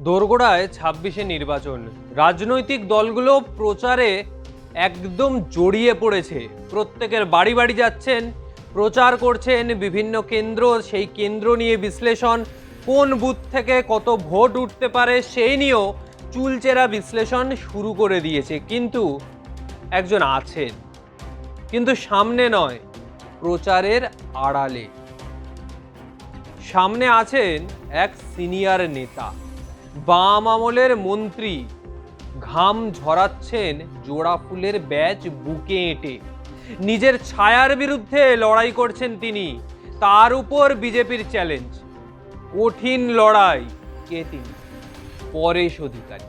দোরগোড়ায় ২৬শে নির্বাচন। রাজনৈতিক দলগুলো প্রচারে একদম জড়িয়ে পড়েছে। প্রত্যেকের বাড়ি বাড়ি যাচ্ছেন, প্রচার করছেন, বিভিন্ন কেন্দ্র, সেই কেন্দ্র নিয়ে বিশ্লেষণ, কোন বুথ থেকে কত ভোট উঠতে পারে সেই নিয়েও চুলচেরা বিশ্লেষণ শুরু করে দিয়েছে। কিন্তু একজন আছেন, কিন্তু সামনে নয়, প্রচারের আড়ালে। সামনে আছেন এক সিনিয়র নেতা, বাম আমলের মন্ত্রী, ঘাম ঝরাচ্ছেন জোড়া ফুলের ব্যাজ বুকে এঁটে। নিজের ছায়ার বিরুদ্ধে লড়াই করছেন তিনি, তার উপর বিজেপির চ্যালেঞ্জ। কঠিন লড়াই। কে তিনি? পরেশ অধিকারী।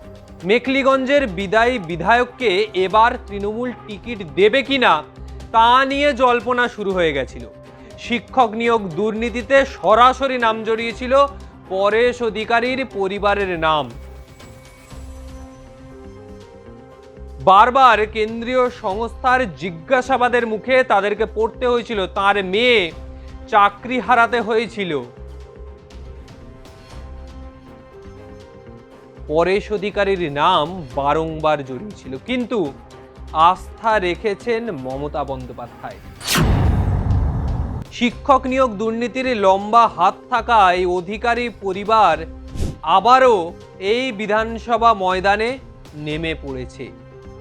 মেখলিগঞ্জের বিদায়ী বিধায়ককে এবার তৃণমূল টিকিট দেবে কিনা তা নিয়ে জল্পনা শুরু হয়ে গেছিল। শিক্ষক নিয়োগ দুর্নীতিতে সরাসরি নাম জড়িয়েছিল পরেশ অধিকারীর পরিবারের নাম। বারবার কেন্দ্রীয় সংস্থার জিজ্ঞাসাবাদের মুখে তাদেরকে পড়তে হয়েছিল, তার মেয়ে চাকরি হারাতে হয়েছিল। পরেশ অধিকারীর নাম বারংবার জড়িয়েছিল, কিন্তু আস্থা রেখেছেন মমতা বন্দ্যোপাধ্যায়। শিক্ষক নিয়োগ দুর্নীতির লম্বা হাত থাকা এই অধিকারী পরিবার আবারও এই বিধানসভা ময়দানে নেমে পড়েছে।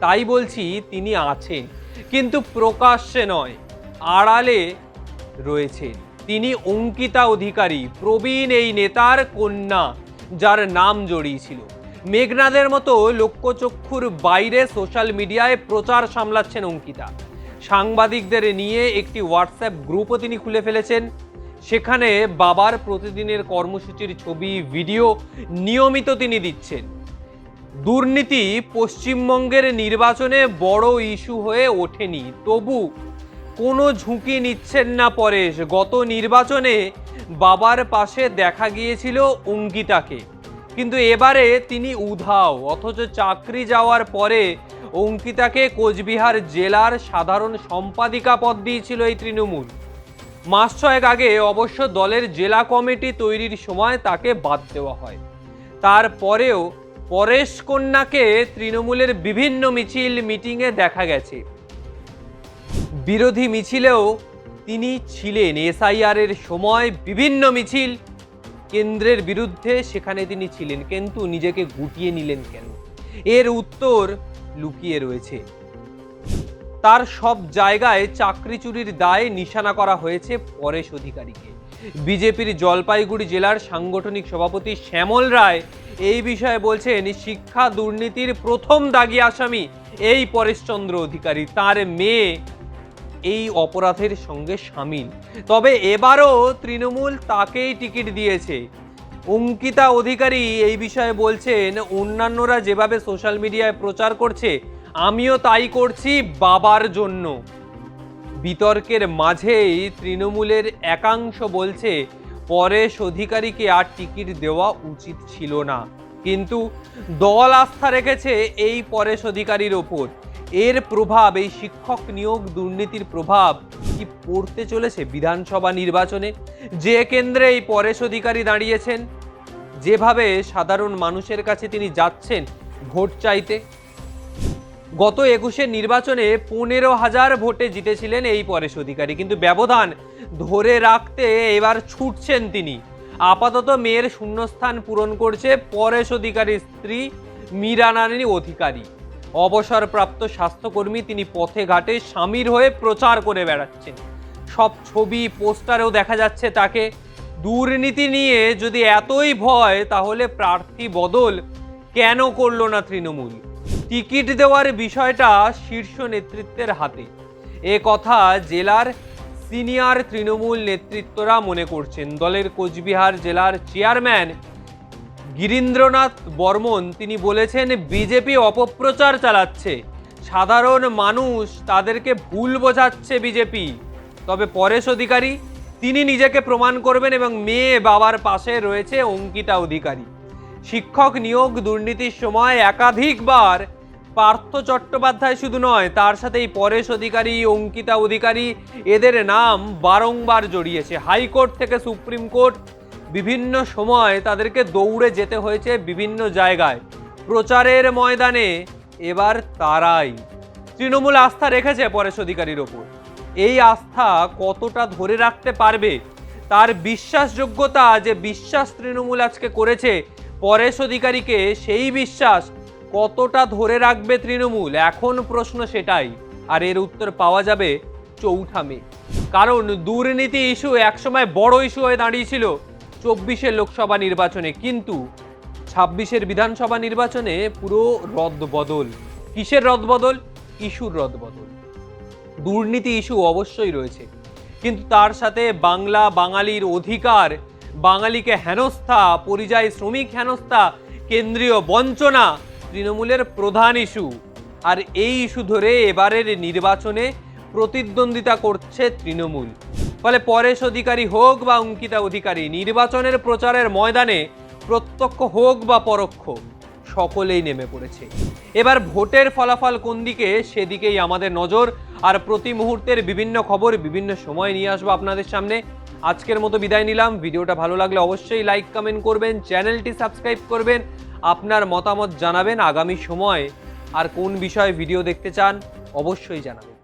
তাই বলছি, তিনি আছেন, কিন্তু প্রকাশ্যে নয়, আড়ালে রয়েছেন। তিনি অঙ্কিতা অধিকারী, প্রবীণ এই নেতার কন্যা, যার নাম জড়িয়েছিল। মেঘনাদের মতো লোকচক্ষুর বাইরে সোশ্যাল মিডিয়ায় প্রচার সামলাচ্ছেন অঙ্কিতা। সাংবাদিকদের নিয়ে একটি হোয়াটসঅ্যাপ গ্রুপও তিনি খুলে ফেলেছেন। সেখানে বাবার প্রতিদিনের কর্মসূচির ছবি, ভিডিও নিয়মিত তিনি দিচ্ছেন। দুর্নীতি পশ্চিমবঙ্গের নির্বাচনে বড় ইস্যু হয়ে ওঠেনি, তবু কোনো ঝুঁকি নিচ্ছেন না পরেশ। গত নির্বাচনে বাবার পাশে দেখা গিয়েছিল অঙ্কিতাকে, কিন্তু এবারে তিনি উধাও। অথচ চাকরি যাওয়ার পরে অঙ্কিতাকে কোচবিহার জেলার সাধারণ সম্পাদিকা পদ দিয়েছিল এই তৃণমূল। মাস ছয়েক আগে অবশ্য দলের জেলা কমিটি তৈরির সময় তাকে বাদ দেওয়া হয়। তারপরেও পরেশ কন্যাকে তৃণমূলের বিভিন্ন মিছিল মিটিংয়ে দেখা গেছে। বিরোধী মিছিলেও তিনি ছিলেন। এসআইআর এর সময় বিভিন্ন মিছিল কেন্দ্রের বিরুদ্ধে, সেখানে তিনি ছিলেন, কিন্তু নিজেকে গুটিয়ে নিলেন কেন? এর উত্তর লুকিয়ে রয়েছে। তার সব জায়গায় চাকরি চুরির দায়ে নিশানা করা হয়েছে পরেশ অধিকারীকে। বিজেপির জলপাইগুড়ি জেলার সাংগঠনিক সভাপতি শ্যামল রায় এই বিষয়ে বলছেন, শিক্ষা দুর্নীতির প্রথম দাগী আসামি এই পরেশচন্দ্র অধিকারী, তার মেয়ে এই অপরাধের সঙ্গে সামিল। তবে এবারও তৃণমূল তাকেই টিকিট দিয়েছে। অঙ্কিতা অধিকারী এই বিষয়ে বলছেন, অন্যান্যরা যেভাবে সোশ্যাল মিডিয়ায় প্রচার করছে, আমিও তাই করছি বাবার জন্য। বিতর্কের মাঝেই তৃণমূলের একাংশ বলছে পরেশ অধিকারীকে আর টিকিট দেওয়া উচিত ছিল না, কিন্তু দল আস্থা রেখেছে এই পরেশ অধিকারীর ওপর। এর প্রভাব, এই শিক্ষক নিয়োগ দুর্নীতির প্রভাব কি পড়তে চলেছে বিধানসভা নির্বাচনে? যে কেন্দ্রে এই পরেশ অধিকারী দাঁড়িয়েছেন, যেভাবে সাধারণ মানুষের কাছে তিনি যাচ্ছেন ভোট চাইতে। গত ২১শে নির্বাচনে ১৫,০০০ ভোটে জিতেছিলেন এই পরেশ অধিকারী, কিন্তু ব্যবধান ধরে রাখতে এবার ছুটছেন তিনি। আপাতত মেয়ের শূন্যস্থান পূরণ করছে পরেশ অধিকারীর স্ত্রী মীরানারায়ণী অধিকারী। অবসরপ্রাপ্ত স্বাস্থ্যকর্মী, তিনি পথে ঘাটে সামির হয়ে প্রচার করে বেড়াচ্ছেন। সব ছবি, পোস্টারেও দেখা যাচ্ছে তাকে। দুর্নীতি নিয়ে যদি এতই ভয়, তাহলে প্রার্থী বদল কেন করলো না তৃণমূল? টিকিট দেওয়ার বিষয়টা শীর্ষ নেতৃত্বের হাতে, এ কথা জেলার সিনিয়র তৃণমূল নেতৃত্বরা মনে করছেন। দলের কোচবিহার জেলার চেয়ারম্যান গিরীন্দ্রনাথ বর্মন তিনি বলেছেন, বিজেপি অপপ্রচার চালাচ্ছে, সাধারণ মানুষ তাদেরকে ভুল বোঝাচ্ছে বিজেপি। তবে পরেশ অধিকারী, তিনি নিজেকে প্রমাণ করবেন, এবং মেয়ে বাবার পাশে রয়েছে অঙ্কিতা অধিকারী। শিক্ষক নিয়োগ দুর্নীতির সময় একাধিকবার পার্থ চট্টোপাধ্যায় শুধু নয়, তার সাথে এই পরেশ অধিকারী, অঙ্কিতা অধিকারী, এদের নাম বারংবার জড়িয়েছে। হাইকোর্ট থেকে সুপ্রিম কোর্ট, বিভিন্ন সময় তাদেরকে দৌড়ে যেতে হয়েছে বিভিন্ন জায়গায়। প্রচারের ময়দানে এবার তারাই তৃণমূল আস্থা রেখেছে পরেশ অধিকারীর ওপর। এই আস্থা কতটা ধরে রাখতে পারবে, তার বিশ্বাসযোগ্যতা, যে বিশ্বাস তৃণমূল আজকে করেছে পরেশ অধিকারীকে, সেই বিশ্বাস কতটা ধরে রাখবে তৃণমূল, এখন প্রশ্ন সেটাই। আর এর উত্তর পাওয়া যাবে 4 মে। কারণ দুর্নীতি ইস্যু একসময় বড় ইস্যু হয়ে দাঁড়িয়েছিল 24-এর লোকসভা নির্বাচনে, কিন্তু 26-এর বিধানসভা নির্বাচনে পুরো রদবদল। কিসের রদবদল? ইস্যুর রদবদল। দুর্নীতি ইস্যু অবশ্যই রয়েছে, কিন্তু তার সাথে বাংলা, বাঙালির অধিকার, বাঙালিকে হেনস্থা, পরিযায়ী শ্রমিক হেনস্থা, কেন্দ্রীয় বঞ্চনা তৃণমূলের প্রধান ইস্যু। আর এই ইস্যু ধরে এবারের নির্বাচনে প্রতিদ্বন্দ্বিতা করছে তৃণমূল। ফলে পরেশ অধিকারী হোক বা অঙ্কিতা অধিকারী, নির্বাচনের প্রচারের ময়দানে প্রত্যক্ষ হোক বা পরোক্ষ সকলেই নেমে পড়েছে। এবার ভোটের ফলাফল কোন দিকে, সেদিকেই আমাদের নজর। আর প্রতি মুহূর্তের বিভিন্ন খবর বিভিন্ন সময় নিয়ে আসবো আপনাদের সামনে। আজকের মতো বিদায় নিলাম। ভিডিওটা ভালো লাগলে অবশ্যই লাইক কমেন্ট করবেন, চ্যানেলটি সাবস্ক্রাইব করবেন, আপনার মতামত জানাবেন। আগামী সময় আর কোন বিষয়ে ভিডিও দেখতে চান অবশ্যই জানাবেন।